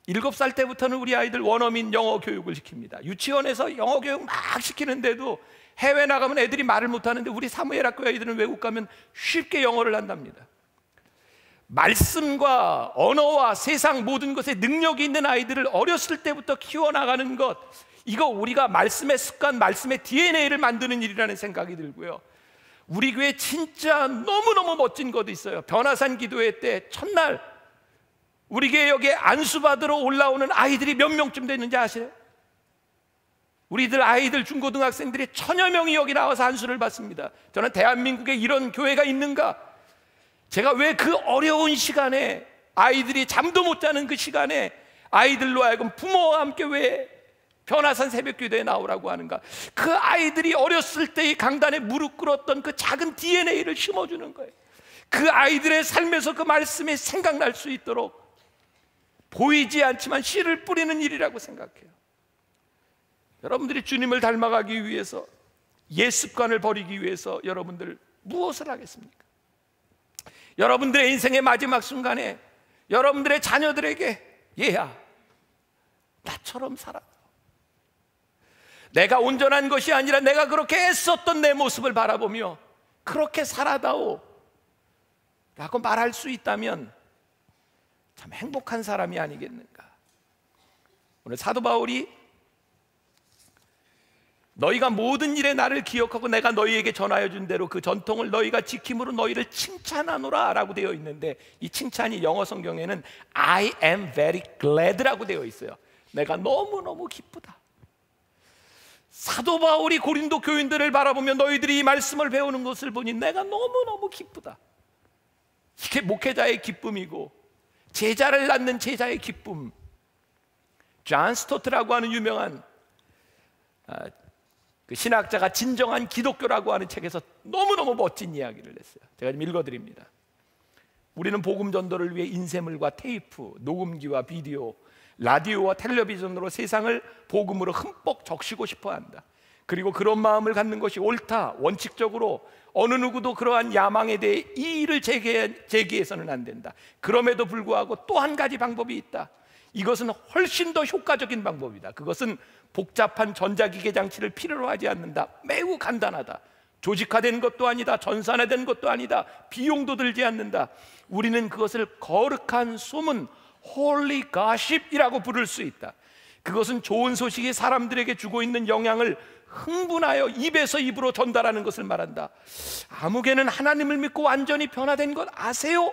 7살 때부터는 우리 아이들 원어민 영어 교육을 시킵니다. 유치원에서 영어 교육 막 시키는데도 해외 나가면 애들이 말을 못하는데 우리 사무엘 학교 아이들은 외국 가면 쉽게 영어를 한답니다. 말씀과 언어와 세상 모든 것에 능력이 있는 아이들을 어렸을 때부터 키워나가는 것, 이거 우리가 말씀의 습관, 말씀의 DNA를 만드는 일이라는 생각이 들고요. 우리 교회 진짜 너무너무 멋진 것도 있어요. 변화산 기도회 때 첫날 우리 교회 여기에 안수받으러 올라오는 아이들이 몇 명쯤 됐는지 아세요? 우리들 아이들 중고등학생들이 1000여 명이 여기 나와서 안수를 받습니다. 저는 대한민국에 이런 교회가 있는가? 제가 왜 그 어려운 시간에, 아이들이 잠도 못 자는 그 시간에 아이들로 하여금 부모와 함께 왜 변화산 새벽기도에 나오라고 하는가? 그 아이들이 어렸을 때 이 강단에 무릎 꿇었던 그 작은 DNA를 심어주는 거예요. 그 아이들의 삶에서 그 말씀이 생각날 수 있도록 보이지 않지만 씨를 뿌리는 일이라고 생각해요. 여러분들이 주님을 닮아가기 위해서, 옛 습관을 버리기 위해서 여러분들 무엇을 하겠습니까? 여러분들의 인생의 마지막 순간에 여러분들의 자녀들에게, 얘야, 나처럼 살아. 내가 온전한 것이 아니라 내가 그렇게 애썼던 내 모습을 바라보며 그렇게 살아다오 라고 말할 수 있다면 참 행복한 사람이 아니겠는가. 오늘 사도 바울이 너희가 모든 일에 나를 기억하고 내가 너희에게 전하여 준 대로 그 전통을 너희가 지킴으로 너희를 칭찬하노라 라고 되어 있는데, 이 칭찬이 영어 성경에는 I am very glad 라고 되어 있어요. 내가 너무너무 기쁘다. 사도 바울이 고린도 교인들을 바라보며 너희들이 이 말씀을 배우는 것을 보니 내가 너무너무 기쁘다. 이게 목회자의 기쁨이고 제자를 낳는 제자의 기쁨. 존 스토트라고 하는 유명한 그 신학자가 진정한 기독교라고 하는 책에서 너무너무 멋진 이야기를 했어요. 제가 좀 읽어드립니다. 우리는 복음 전도를 위해 인쇄물과 테이프, 녹음기와 비디오, 라디오와 텔레비전으로 세상을 복음으로 흠뻑 적시고 싶어 한다. 그리고 그런 마음을 갖는 것이 옳다. 원칙적으로 어느 누구도 그러한 야망에 대해 이의를 제기해서는 안 된다. 그럼에도 불구하고 또 한 가지 방법이 있다. 이것은 훨씬 더 효과적인 방법이다. 그것은 복잡한 전자기계 장치를 필요로 하지 않는다. 매우 간단하다. 조직화된 것도 아니다. 전산화된 것도 아니다. 비용도 들지 않는다. 우리는 그것을 거룩한 소문, Holy Gossip이라고 부를 수 있다. 그것은 좋은 소식이 사람들에게 주고 있는 영향을 흥분하여 입에서 입으로 전달하는 것을 말한다. 아무개는 하나님을 믿고 완전히 변화된 것 아세요?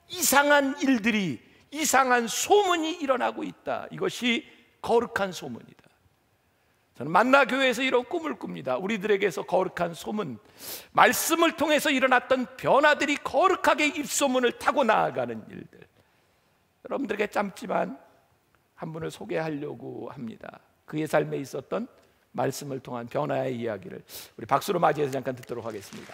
이상한 일들이, 이상한 소문이 일어나고 있다. 이것이 거룩한 소문이다. 저는 만나교회에서 이런 꿈을 꿉니다. 우리들에게서 거룩한 소문, 말씀을 통해서 일어났던 변화들이 거룩하게 입소문을 타고 나아가는 일들. 여러분들에게 짧지만 한 분을 소개하려고 합니다. 그의 삶에 있었던 말씀을 통한 변화의 이야기를 우리 박수로 맞이해서 잠깐 듣도록 하겠습니다.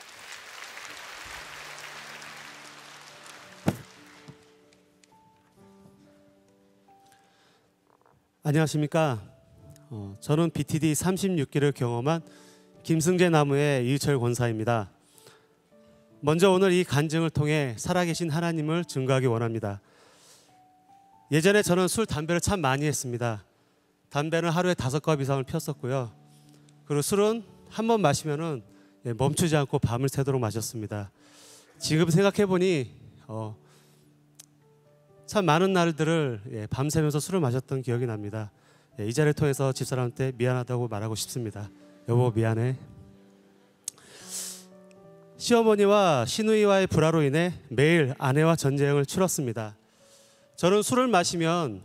안녕하십니까. 저는 BTD 36기를 경험한 김승재 나무의 이유철 권사입니다. 먼저 오늘 이 간증을 통해 살아계신 하나님을 증거하기 원합니다. 예전에 저는 술, 담배를 참 많이 했습니다. 담배는 하루에 5갑 이상을 피웠었고요. 그리고 술은 한 번 마시면은 멈추지 않고 밤을 새도록 마셨습니다. 지금 생각해보니 참 많은 날들을 밤새면서 술을 마셨던 기억이 납니다. 이 자리를 통해서 집사람한테 미안하다고 말하고 싶습니다. 여보 미안해. 시어머니와 시누이와의 불화로 인해 매일 아내와 전쟁을 치렀습니다. 저는 술을 마시면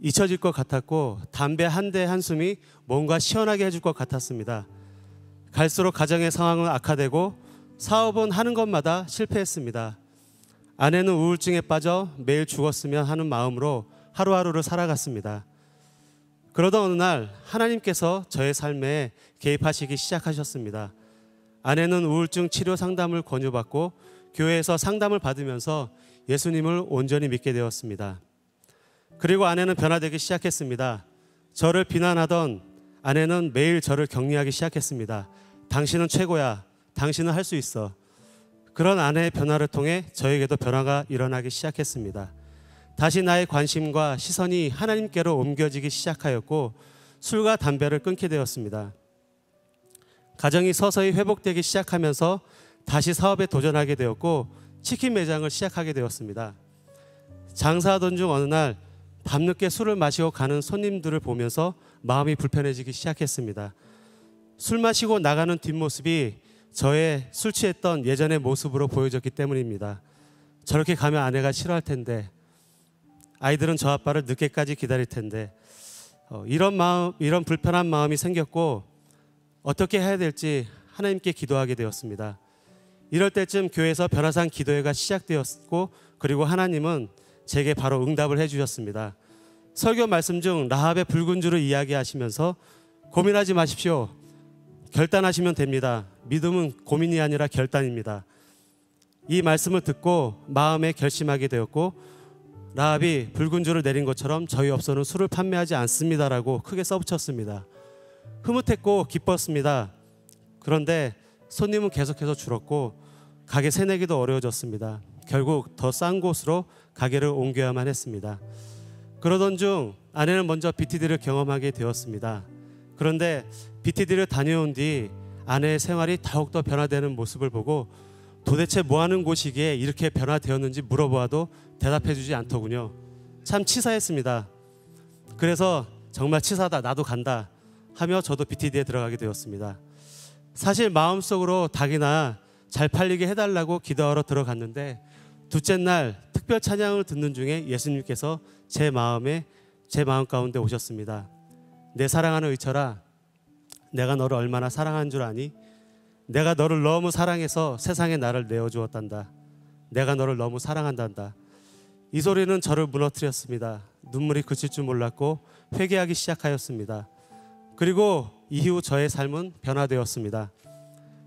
잊혀질 것 같았고 담배 한 대 한숨이 뭔가 시원하게 해줄 것 같았습니다. 갈수록 가정의 상황은 악화되고 사업은 하는 것마다 실패했습니다. 아내는 우울증에 빠져 매일 죽었으면 하는 마음으로 하루하루를 살아갔습니다. 그러던 어느 날 하나님께서 저의 삶에 개입하시기 시작하셨습니다. 아내는 우울증 치료 상담을 권유받고 교회에서 상담을 받으면서 예수님을 온전히 믿게 되었습니다. 그리고 아내는 변화되기 시작했습니다. 저를 비난하던 아내는 매일 저를 격려하기 시작했습니다. 당신은 최고야. 당신은 할 수 있어. 그런 아내의 변화를 통해 저에게도 변화가 일어나기 시작했습니다. 다시 나의 관심과 시선이 하나님께로 옮겨지기 시작하였고 술과 담배를 끊게 되었습니다. 가정이 서서히 회복되기 시작하면서 다시 사업에 도전하게 되었고 치킨 매장을 시작하게 되었습니다. 장사하던 중 어느 날 밤늦게 술을 마시고 가는 손님들을 보면서 마음이 불편해지기 시작했습니다. 술 마시고 나가는 뒷모습이 저의 술 취했던 예전의 모습으로 보여졌기 때문입니다. 저렇게 가면 아내가 싫어할 텐데, 아이들은 저 아빠를 늦게까지 기다릴 텐데, 이런 불편한 마음이 생겼고 어떻게 해야 될지 하나님께 기도하게 되었습니다. 이럴 때쯤 교회에서 변화산 기도회가 시작되었고 그리고 하나님은 제게 바로 응답을 해주셨습니다. 설교 말씀 중 라합의 붉은 줄을 이야기하시면서 고민하지 마십시오. 결단하시면 됩니다. 믿음은 고민이 아니라 결단입니다. 이 말씀을 듣고 마음에 결심하게 되었고 라합이 붉은 줄을 내린 것처럼 저희 업소는 술을 판매하지 않습니다라고 크게 써붙였습니다. 흐뭇했고 기뻤습니다. 그런데 손님은 계속해서 줄었고 가게 새내기도 어려워졌습니다. 결국 더 싼 곳으로 가게를 옮겨야만 했습니다. 그러던 중 아내는 먼저 BTD를 경험하게 되었습니다. 그런데 BTD를 다녀온 뒤 아내의 생활이 더욱더 변화되는 모습을 보고 도대체 뭐하는 곳이기에 이렇게 변화되었는지 물어보아도 대답해주지 않더군요. 참 치사했습니다. 그래서 정말 치사하다, 나도 간다 하며 저도 BTD에 들어가게 되었습니다. 사실 마음속으로 닭이나 잘 팔리게 해달라고 기도하러 들어갔는데 둘째 날 특별 찬양을 듣는 중에 예수님께서 제 마음 가운데 오셨습니다. 내 사랑하는 의철아, 내가 너를 얼마나 사랑한 줄 아니? 내가 너를 너무 사랑해서 세상에 나를 내어주었단다. 내가 너를 너무 사랑한단다. 이 소리는 저를 무너뜨렸습니다. 눈물이 그칠 줄 몰랐고 회개하기 시작하였습니다. 그리고 이후 저의 삶은 변화되었습니다.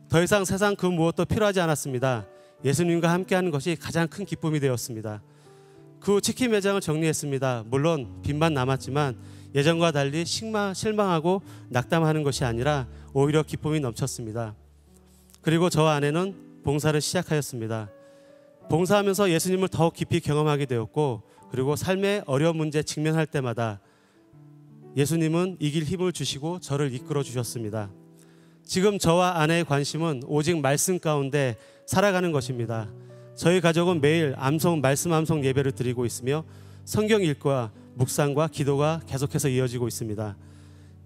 더 이상 세상 그 무엇도 필요하지 않았습니다. 예수님과 함께하는 것이 가장 큰 기쁨이 되었습니다. 그 후 치킨 매장을 정리했습니다. 물론 빚만 남았지만 예전과 달리 실망하고 낙담하는 것이 아니라 오히려 기쁨이 넘쳤습니다. 그리고 저와 아내는 봉사를 시작하였습니다. 봉사하면서 예수님을 더욱 깊이 경험하게 되었고, 그리고 삶의 어려운 문제에 직면할 때마다 예수님은 이길 힘을 주시고 저를 이끌어 주셨습니다. 지금 저와 아내의 관심은 오직 말씀 가운데 살아가는 것입니다. 저희 가족은 매일 말씀 암송 예배를 드리고 있으며 성경 읽기와 묵상과 기도가 계속해서 이어지고 있습니다.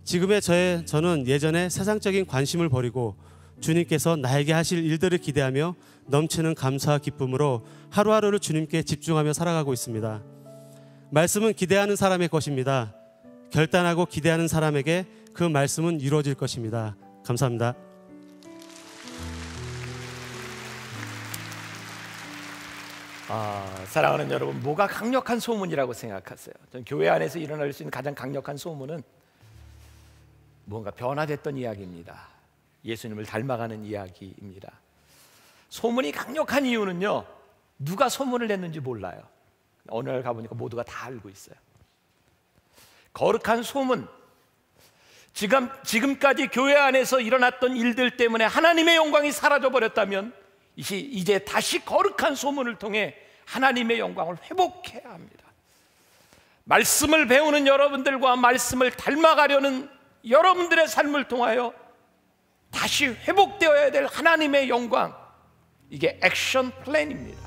지금의 저는 예전에 세상적인 관심을 버리고 주님께서 나에게 하실 일들을 기대하며 넘치는 감사와 기쁨으로 하루하루를 주님께 집중하며 살아가고 있습니다. 말씀은 기대하는 사람의 것입니다. 결단하고 기대하는 사람에게 그 말씀은 이루어질 것입니다. 감사합니다.
사랑하는 여러분, 뭐가 강력한 소문이라고 생각하세요? 전 교회 안에서 일어날 수 있는 가장 강력한 소문은 뭔가 변화됐던 이야기입니다. 예수님을 닮아가는 이야기입니다. 소문이 강력한 이유는요, 누가 소문을 냈는지 몰라요. 어느 날 가보니까 모두가 다 알고 있어요. 거룩한 소문, 지금까지 교회 안에서 일어났던 일들 때문에 하나님의 영광이 사라져버렸다면 이제 다시 거룩한 소문을 통해 하나님의 영광을 회복해야 합니다. 말씀을 배우는 여러분들과 말씀을 닮아가려는 여러분들의 삶을 통하여 다시 회복되어야 될 하나님의 영광, 이게 액션 플랜입니다.